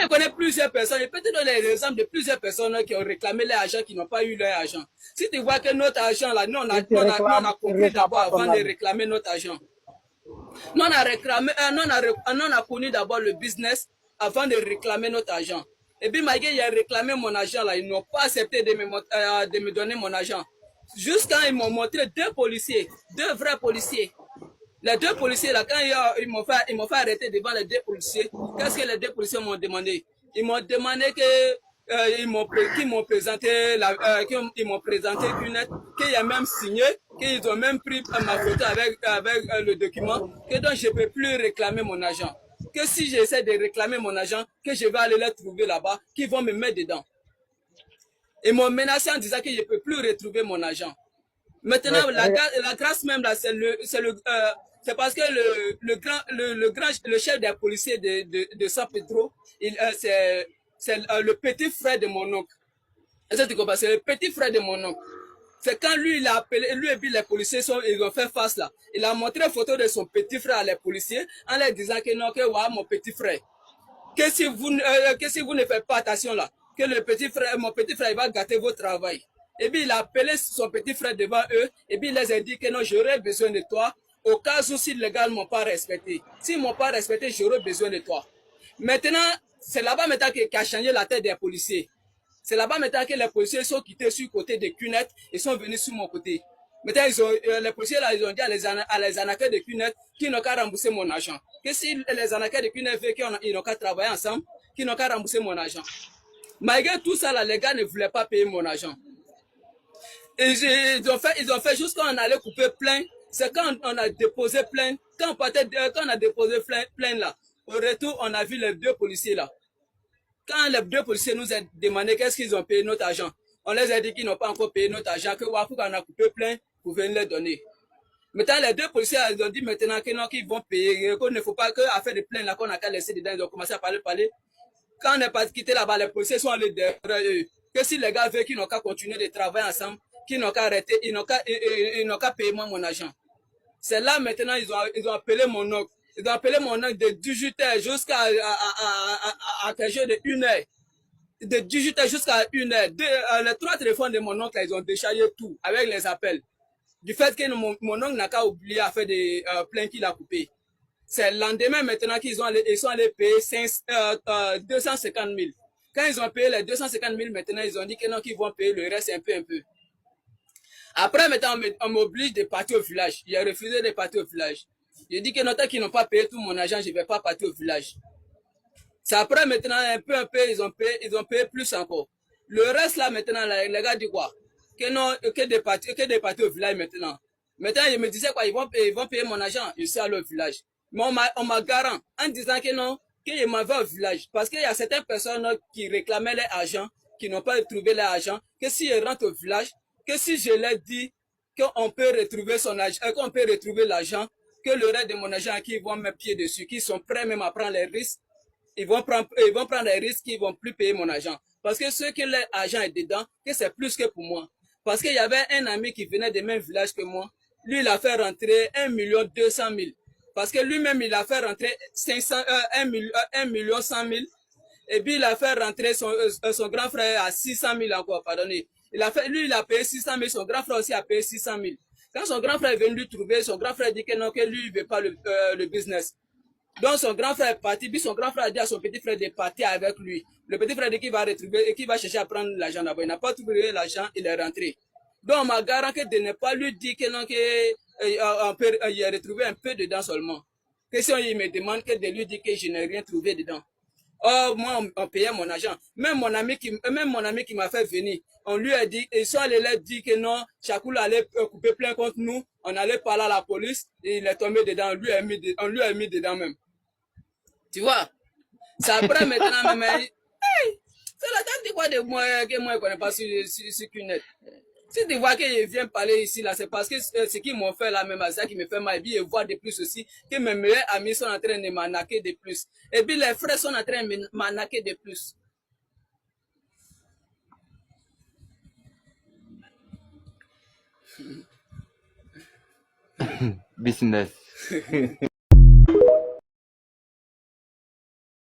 je connais plusieurs personnes, je peux te donner des exemples de plusieurs personnes qui ont réclamé leur argent, qui n'ont pas eu leur argent. Si tu vois que notre argent, là, nous, on a compris d'abord avant de réclamer notre argent. Nous, on a connu d'abord le business avant de réclamer notre argent. Et puis, malgré qu'il a réclamé mon argent, là, ils n'ont pas accepté de me donner mon argent. Jusqu'à ils m'ont montré deux policiers, deux vrais policiers. Les deux policiers, là, quand ils m'ont fait arrêter devant les deux policiers, qu'est-ce que les deux policiers m'ont demandé? Ils m'ont demandé qu'ils m'ont présenté une lettre, qu'ils ont même signé, qu'ils ont même pris ma photo avec le document, que donc je ne peux plus réclamer mon argent. Que si j'essaie de réclamer mon argent, que je vais aller les trouver là-bas, qu'ils vont me mettre dedans. Ils m'ont menacé en disant que je ne peux plus retrouver mon argent. Maintenant, la grâce même là, c'est parce que le chef des policiers de San Pedro, c'est le petit frère de mon oncle. Est-ce que tu comprends? C'est le petit frère de mon oncle. C'est quand lui, il a appelé, lui et puis les policiers ils ont fait face là. Il a montré une photo de son petit frère à les policiers en leur disant que non, que ouais, mon petit frère. Que si vous ne faites pas attention là, que mon petit frère, il va gâter votre travail. Et puis il a appelé son petit frère devant eux, et puis il les a dit que non, j'aurais besoin de toi, au cas où si les gars ne m'ont pas respecté. S'ils ne m'ont pas respecté, j'aurais besoin de toi. Maintenant, c'est là-bas maintenant qu'a changé la tête des policiers. C'est là-bas maintenant que les policiers sont quittés sur le côté de Cunette et sont venus sur mon côté. Maintenant, les policiers là, ils ont dit à les arnaqueurs de Cunette qu'ils n'ont qu'à rembourser mon argent. Que si les arnaqueurs de Cunette veulent qu'ils n'ont qu'à travailler ensemble, qu'ils n'ont qu'à rembourser mon argent. Malgré tout ça, là, les gars ne voulaient pas payer mon argent. Et ils ont fait juste quand on allait couper plein. C'est quand on a déposé plein. Quand on a déposé plein là, au retour, on a vu les deux policiers là. Quand les deux policiers nous ont demandé qu'est-ce qu'ils ont payé notre argent, on les a dit qu'ils n'ont pas encore payé notre argent, que quand on a coupé plein, vous venez les donner. Maintenant, les deux policiers ils ont dit maintenant que non, qu'ils vont payer, qu'il ne faut pas qu'à de plein là qu'on a qu'à laisser dedans, ils ont commencé à parler. Quand on n'est pas quitté là-bas, les policiers sont allés derrière eux. Que si les gars veulent qu'ils n'ont qu'à continuer de travailler ensemble, qu'ils n'ont qu'à arrêter, ils n'ont qu'à payer moi mon argent. C'est là maintenant, ils ont appelé mon oncle. Ils ont appelé mon oncle de 18h jusqu'à quelque chose de 1h. De 18h jusqu'à 1h. Les 3 téléphones de mon oncle, ils ont déchargé tout avec les appels. Du fait que mon oncle n'a qu'à oublier à faire des plaintes qu'il a coupées. C'est le lendemain maintenant qu'ils sont allés payer 250 000. Quand ils ont payé les 250 000, maintenant ils ont dit que non, qu'ils vont payer le reste un peu. Après, maintenant, on m'oblige de partir au village. Il a refusé de partir au village. J'ai dit que non, tant qu'ils n'ont pas payé tout mon argent, je ne vais pas partir au village. C'est après, maintenant, un peu, ils ont payé plus encore. Le reste, là, maintenant, les gars disent quoi? Que non, que de partir au village maintenant. Maintenant, ils me disaient quoi? Ils vont payer mon argent. Je suis allé au village. Mais on m'a garant en disant que non, qu'ils m'avaient au village. Parce qu'il y a certaines personnes qui réclamaient leur argent, qui n'ont pas trouvé leur argent, que s'ils rentrent au village, que si je leur dis qu'on peut retrouver son argent, qu'on peut retrouver l'argent, que le reste de mon argent qui vont mettre pied dessus, qui sont prêts même à prendre les risques, ils vont prendre les risques, ils vont plus payer mon argent. Parce que ceux qui leur argent est dedans, que c'est plus que pour moi. Parce qu'il y avait un ami qui venait du même village que moi. Lui, il a fait rentrer 1 200 000. Parce que lui-même, il a fait rentrer 1 million 100 000. Et puis, il a fait rentrer son grand frère à 600 000 encore, pardonnez. Lui, il a payé 600 000, son grand frère aussi a payé 600 000. Quand son grand frère est venu lui trouver, son grand frère dit que non, que lui, il ne veut pas le business. Donc, son grand frère est parti, puis son grand frère a dit à son petit frère de partir avec lui. Le petit frère dit qu'il va retrouver et qu'il va chercher à prendre l'argent là-bas. Il n'a pas trouvé l'argent, il est rentré. Donc, on m'a garanti de ne pas lui dire que non, il a retrouvé un peu dedans seulement. Que si il me demande que de lui dire que je n'ai rien trouvé dedans. Oh, moi, on payait mon argent. Même mon ami qui m'a fait venir, on lui a dit, ils sont allés leur dire que non, Chakoul allait couper plein contre nous, on allait parler à la police, et il est tombé dedans, on lui a mis dedans même. Tu vois? C'est après maintenant, même, hey, c'est la tête de quoi de moi, que moi, je ne connais pas sur Cunette. Si tu vois qu'ils viennent parler ici, là, c'est parce que ce qu'ils m'ont fait là, même à ça qui me fait mal. Et puis, ils voient de plus aussi que mes meilleurs amis sont en train de m'arnaquer de plus. Et puis, les frères sont en train de m'arnaquer de plus. Business.